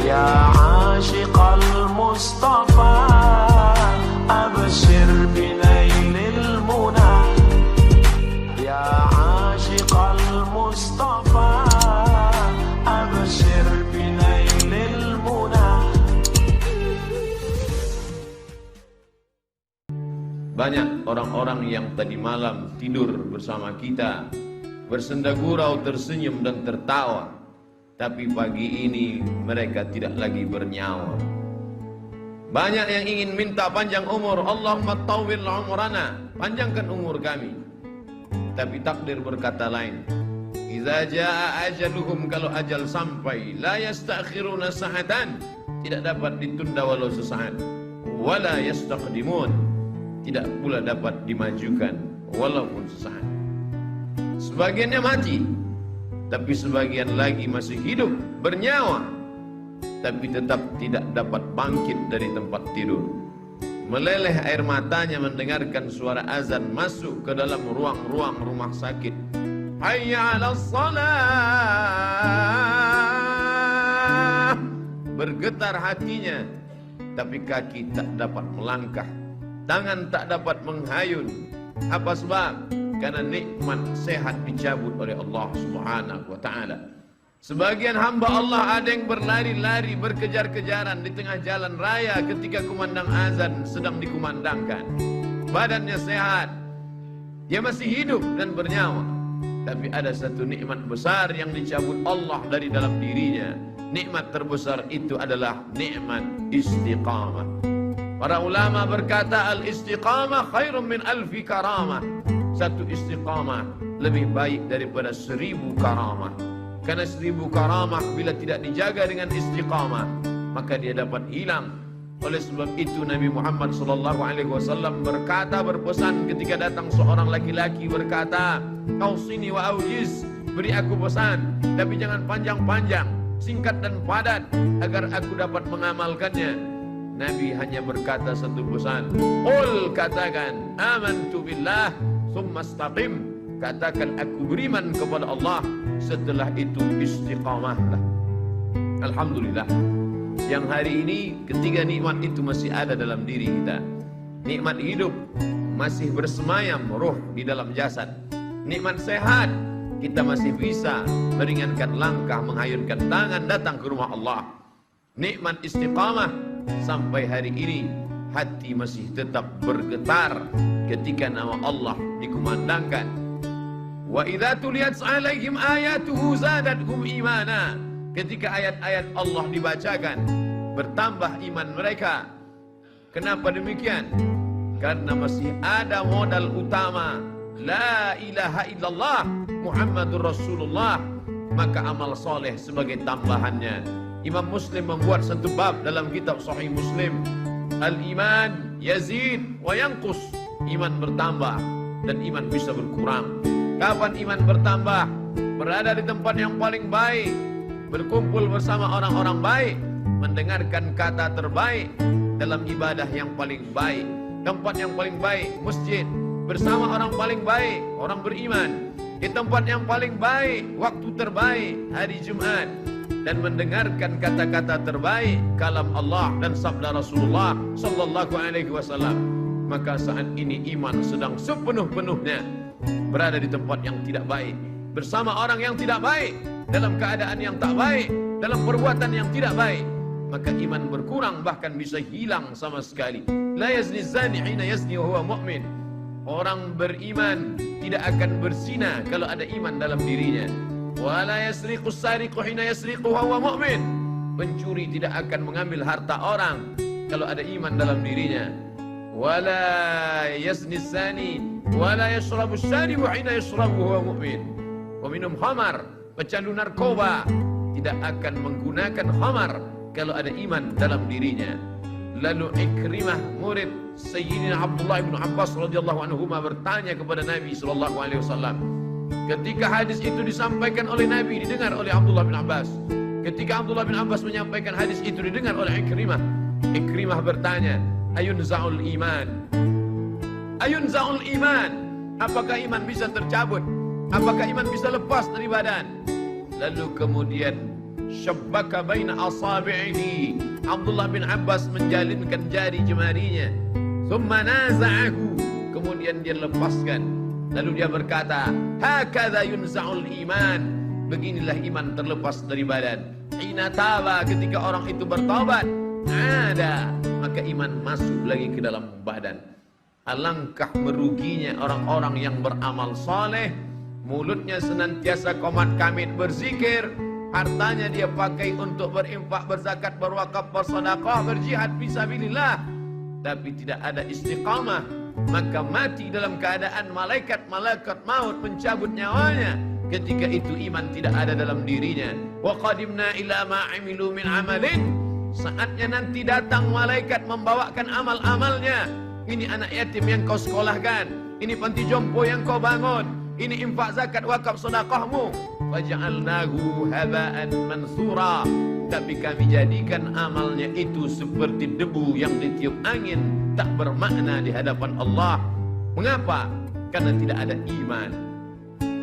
Ya ashiqal Mustafa abshir binailil muna. Ya ashiqal Mustafa abshir binailil muna. Banyak orang-orang yang tadi malam tidur bersama kita, bersenda gurau, tersenyum dan tertawa, tapi pagi ini mereka tidak lagi bernyawa. Banyak yang ingin minta panjang umur, Allahumma tawwil umrana, panjangkan umur kami. Tapi takdir berkata lain. Idza jaa ajaluhum, kalau ajal sampai, la yastakhiruna sa'atan, tidak dapat ditunda walau sesaat. Wala yastaqdimun, tidak pula dapat dimajukan walaupun sesaat. Sebagiannya mati, tapi sebagian lagi masih hidup, bernyawa, tapi tetap tidak dapat bangkit dari tempat tidur. Meleleh air matanya mendengarkan suara azan masuk ke dalam ruang-ruang rumah sakit. Hayya 'alas shalah. Bergetar hatinya, tapi kaki tak dapat melangkah, tangan tak dapat menghayun. Apa sebab? Karena nikmat sehat dicabut oleh Allah Subhanahu wa ta'ala. Sebagian hamba Allah ada yang berlari-lari, berkejar-kejaran di tengah jalan raya ketika kumandang azan sedang dikumandangkan. Badannya sehat, dia masih hidup dan bernyawa, tapi ada satu nikmat besar yang dicabut Allah dari dalam dirinya. Nikmat terbesar itu adalah nikmat istiqamah. Para ulama berkata, al-istiqamah khairun min alfi karamah. Satu istiqamah lebih baik daripada 1000 karamah. Karena 1000 karamah bila tidak dijaga dengan istiqamah, maka dia dapat hilang. Oleh sebab itu Nabi Muhammad SAW berkata, berpesan ketika datang seorang laki-laki berkata, "Ausini wa aujiz," beri aku pesan, tapi jangan panjang-panjang, singkat dan padat, agar aku dapat mengamalkannya. Nabi hanya berkata satu pesan, "Qul," katakan, "amantu billah tsumma istaqim," katakan aku beriman kepada Allah, setelah itu istiqamahlah. Alhamdulillah, yang hari ini ketiga nikmat itu masih ada dalam diri kita. Nikmat hidup, masih bersemayam roh di dalam jasad. Nikmat sehat, kita masih bisa meringankan langkah, menghayunkan tangan datang ke rumah Allah. Nikmat istiqamah, sampai hari ini hati masih tetap bergetar ketika nama Allah dikumandangkan. Wa idza tuliyat 'alaihim ayatuhu zadatuhum imana. Ketika ayat-ayat Allah dibacakan, bertambah iman mereka. Kenapa demikian? Karena masih ada modal utama, la ilaha illallah Muhammadur Rasulullah, maka amal soleh sebagai tambahannya. Imam Muslim membuat satu bab dalam kitab Sahih Muslim, al-iman yazid wa yanqus. Iman bertambah dan iman bisa berkurang. Kapan iman bertambah? Berada di tempat yang paling baik, berkumpul bersama orang-orang baik, mendengarkan kata terbaik, dalam ibadah yang paling baik. Tempat yang paling baik, masjid, bersama orang paling baik, orang beriman. Di tempat yang paling baik, waktu terbaik, hari Jumat, dan mendengarkan kata-kata terbaik, kalam Allah dan sabda Rasulullah sallallahu alaihi wasallam. Maka saat ini iman sedang sepenuh-penuhnya berada di tempat yang tidak baik, bersama orang yang tidak baik, dalam keadaan yang tak baik, dalam perbuatan yang tidak baik, maka iman berkurang, bahkan bisa hilang sama sekali. La yazni zani hina yazni wa huwa mu'min. Orang beriman tidak akan berzina kalau ada iman dalam dirinya. Wa la yasriqu sariqu hina yasriqu wa huwa mu'min. Pencuri tidak akan mengambil harta orang kalau ada iman dalam dirinya. Wa la yazni zani wa la yashrabu syaribu hina yashrabu wa huwa mu'min. Peminum khamar, pecandu narkoba tidak akan menggunakan khamar kalau ada iman dalam dirinya. Lalu Ikrimah, murid Sayyidina Abdullah bin Abbas radhiyallahu anhuma, bertanya kepada Nabi sallallahu alaihi wasallam. Ketika hadis itu disampaikan oleh Nabi, didengar oleh Abdullah bin Abbas. Ketika Abdullah bin Abbas menyampaikan hadis itu, didengar oleh Ikrimah. Ikrimah bertanya, "Ayunza'ul iman?" Ayunza'ul iman? Apakah iman bisa tercabut? Apakah iman bisa lepas dari badan? Lalu kemudian syabbaka baina asabi'ihi. Abdullah bin Abbas menjalinkan jari jemarinya. Thumma naza'ahu, kemudian dia lepaskan. Lalu dia berkata, hakadha yunza'ul iman, beginilah iman terlepas dari badan. Hina taba, ketika orang itu bertobat, ada, maka iman masuk lagi ke dalam badan. Alangkah meruginya orang-orang yang beramal saleh, mulutnya senantiasa qomat kamit berzikir, hartanya dia pakai untuk berinfak, berzakat, berwakaf, bersedekah, berjihad fisabilillah, tapi tidak ada istiqamah, maka mati dalam keadaan malaikat maut mencabut nyawanya. Ketika itu iman tidak ada dalam dirinya. Wa qadimna ila ma 'amilu min 'amalin, saatnya nanti datang malaikat membawakan amal-amalnya. Ini anak yatim yang kau sekolahkan, ini panti jompo yang kau bangun, ini infak, zakat, wakaf, sedekahmu. Faja'alnahu haba'an mansura, tapi kami jadikan amalnya itu seperti debu yang ditiup angin, tak bermakna di hadapan Allah. Mengapa? Karena tidak ada iman.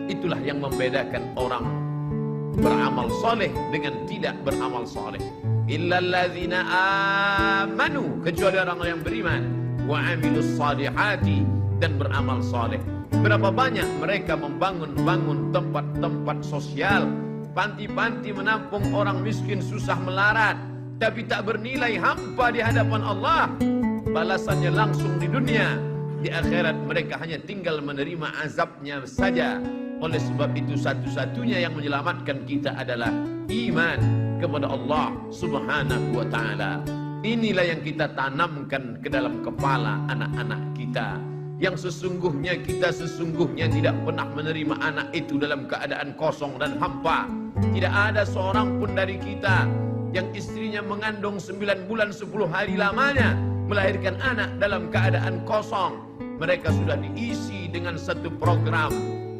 Itulah yang membedakan orang beramal soleh dengan tidak beramal soleh. Illalladzina amanu, kecuali orang yang beriman, wa amilus salihati, dan beramal soleh. Berapa banyak mereka membangun tempat-tempat sosial, panti-panti menampung orang miskin susah melarat, tapi tak bernilai hampa di hadapan Allah. Balasannya langsung di dunia, di akhirat mereka hanya tinggal menerima azabnya saja. Oleh sebab itu satu-satunya yang menyelamatkan kita adalah iman kepada Allah Subhanahu wa ta'ala. Inilah yang kita tanamkan ke dalam kepala anak-anak kita. Yang sesungguhnya kita tidak pernah menerima anak itu dalam keadaan kosong dan hampa. Tidak ada seorang pun dari kita yang istrinya mengandung 9 bulan 10 hari lamanya melahirkan anak dalam keadaan kosong. Mereka sudah diisi dengan satu program.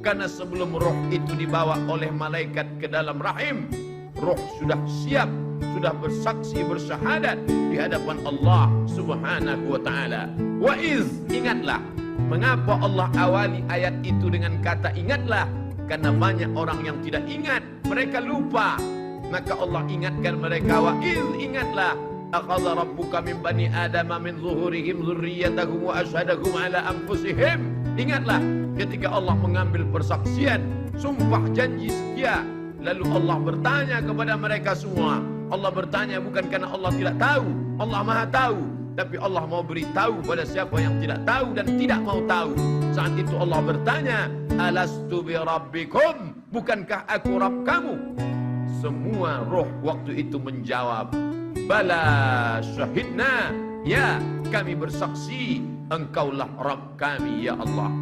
Karena sebelum roh itu dibawa oleh malaikat ke dalam rahim, roh sudah siap, sudah bersaksi bersyahadat di hadapan Allah Subhanahu wa ta'ala. Wa iz, ingatlah. Mengapa Allah awali ayat itu dengan kata ingatlah? Karena banyak orang yang tidak ingat, mereka lupa. Maka Allah ingatkan mereka, wa iz, ingatlah. Akhadha rabbuka min bani adama min zuhurihim dzurriyyatahum wa asyhadahum ala anfusihim. Ingatlah ketika Allah mengambil persaksian, sumpah janji setia, lalu Allah bertanya kepada mereka semua. Allah bertanya bukan karena Allah tidak tahu, Allah Maha tahu, tapi Allah mau beritahu pada siapa yang tidak tahu dan tidak mau tahu. Saat itu Allah bertanya, alastu bi rabbikum, bukankah aku Rabb kamu? Semua roh waktu itu menjawab, bala syahidna, ya kami bersaksi engkaulah Rabb kami ya Allah.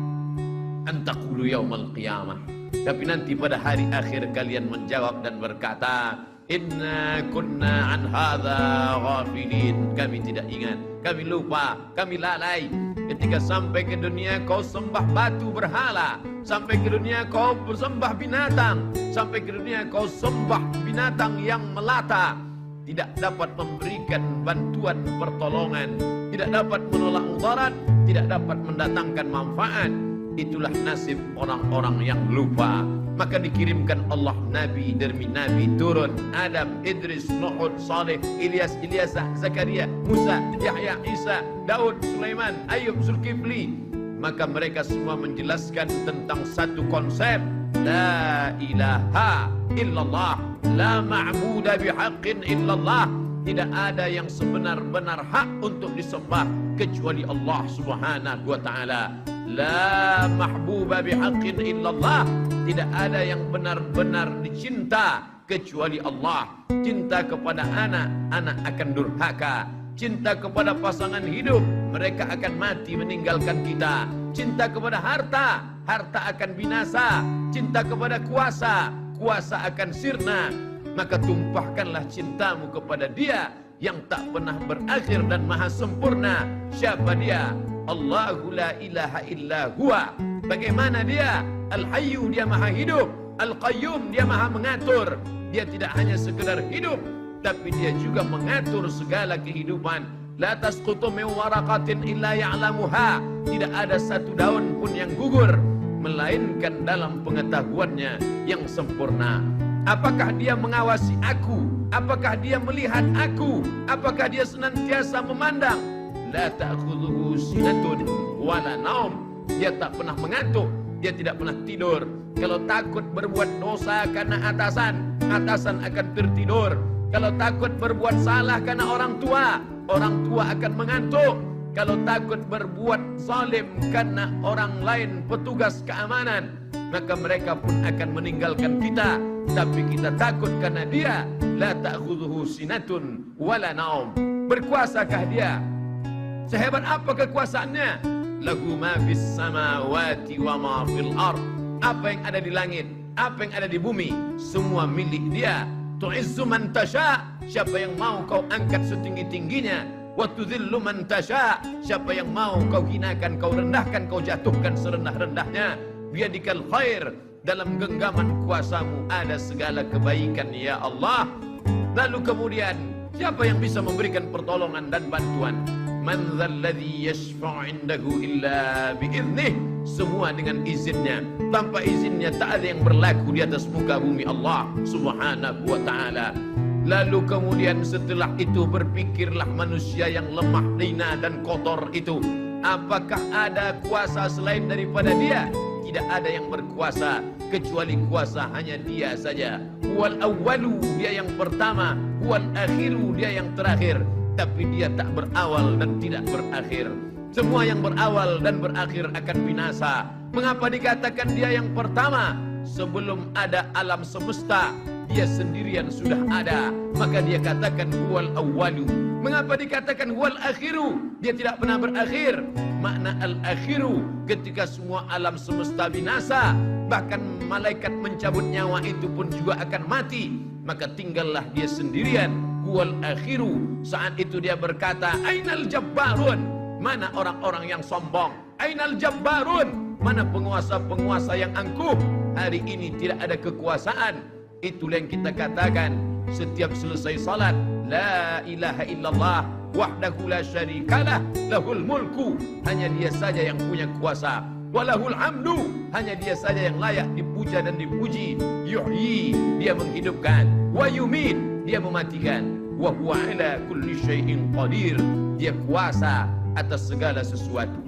Antaqulu yaumal qiyamah, tapi nanti pada hari akhir kalian menjawab dan berkata, inna kunna an hadza ghafilin, kami tidak ingat, kami lupa, kami lalai. Ketika sampai ke dunia kau sembah batu berhala, sampai ke dunia kau bersembah binatang, sampai ke dunia kau sembah binatang yang melata, tidak dapat memberikan bantuan pertolongan, tidak dapat menolak mudarat, tidak dapat mendatangkan manfaat. Itulah nasib orang-orang yang lupa. Maka dikirimkan Allah Nabi demi Nabi turun, Adam, Idris, Nuh, Saleh, Ilyas, Ilyasah, Zakaria, Musa, Yahya, Isa, Daud, Sulaiman, Ayub, Zulkifli. Maka mereka semua menjelaskan tentang satu konsep, la ilaha illallah, la ma'buda bihaqqin illallah. Tidak ada yang sebenar-benar hak untuk disembah kecuali Allah Subhanahu wa ta'ala. La mahbuba bihaqqin illallah, tidak ada yang benar-benar dicinta kecuali Allah. Cinta kepada anak, anak akan durhaka. Cinta kepada pasangan hidup, mereka akan mati meninggalkan kita. Cinta kepada harta, harta akan binasa. Cinta kepada kuasa, kuasa akan sirna. Maka tumpahkanlah cintamu kepada Dia yang tak pernah berakhir dan maha sempurna. Siapa Dia? Allahu la ilaha illa huwa. Bagaimana Dia? Al-Hayyu, Dia maha hidup. Al-Qayyum, Dia maha mengatur. Dia tidak hanya sekedar hidup, tapi Dia juga mengatur segala kehidupan. La tasqutu min waraqatin illa ya'lamuha. Tidak ada satu daun pun yang gugur melainkan dalam pengetahuannya yang sempurna. Apakah dia mengawasi aku? Apakah dia melihat aku? Apakah dia senantiasa memandang? La ta'khudhuhu sinatun wala naum. Dia tak pernah mengantuk, dia tidak pernah tidur. Kalau takut berbuat dosa karena atasan akan tertidur. Kalau takut berbuat salah karena orang tua akan mengantuk. Kalau takut berbuat zalim karena orang lain petugas keamanan, maka mereka pun akan meninggalkan kita. Tapi kita takut karena dia. La ta'khudhuhu sinatun wala naum. Berkuasakah dia? Sehebat apa kekuasaannya? Lahu ma fis samawati wa ma fil ard. Apa yang ada di langit, apa yang ada di bumi, semua milik dia. Tu'izzu man tasha, siapa yang mau kau angkat setinggi-tingginya. Wa tudhillu man tasha, siapa yang mau kau hinakan, kau rendahkan, kau jatuhkan serendah-rendahnya. Biyadikal khair, dalam genggaman kuasamu ada segala kebaikan ya Allah. Lalu kemudian siapa yang bisa memberikan pertolongan dan bantuan? Man dzalladzi yashfa'u 'indahu illa bi'idnih. Semua dengan izinnya. Tanpa izinnya tak ada yang berlaku di atas muka bumi Allah Subhanahu wa ta'ala. Lalu kemudian setelah itu berpikirlah manusia yang lemah, hina dan kotor itu, apakah ada kuasa selain daripada dia? Tidak ada yang berkuasa kecuali kuasa hanya dia saja. Wal awwalu, dia yang pertama. Wal akhiru, dia yang terakhir. Tapi dia tak berawal dan tidak berakhir. Semua yang berawal dan berakhir akan binasa. Mengapa dikatakan dia yang pertama? Sebelum ada alam semesta, dia sendirian sudah ada. Maka dia katakan huwal awwalu. Mengapa dikatakan huwal akhiru? Dia tidak pernah berakhir. Makna al-akhiru, ketika semua alam semesta binasa, bahkan malaikat mencabut nyawa itu pun juga akan mati, maka tinggallah dia sendirian. Huwal akhiru. Saat itu dia berkata, ainal jabbarun, mana orang-orang yang sombong? Ainal jabbarun, mana penguasa-penguasa yang angkuh? Hari ini tidak ada kekuasaan. Itulah yang kita katakan setiap selesai salat, la ilaha illallah wahdahu la syarikalah, lahul mulku, hanya dia saja yang punya kuasa. Walahul hamdu, hanya dia saja yang layak dipuja dan dipuji. Yuhyi, dia menghidupkan. Wa yumit, dia mematikan. Wa huwa ala kulli syai'in qadir, dia kuasa atas segala sesuatu.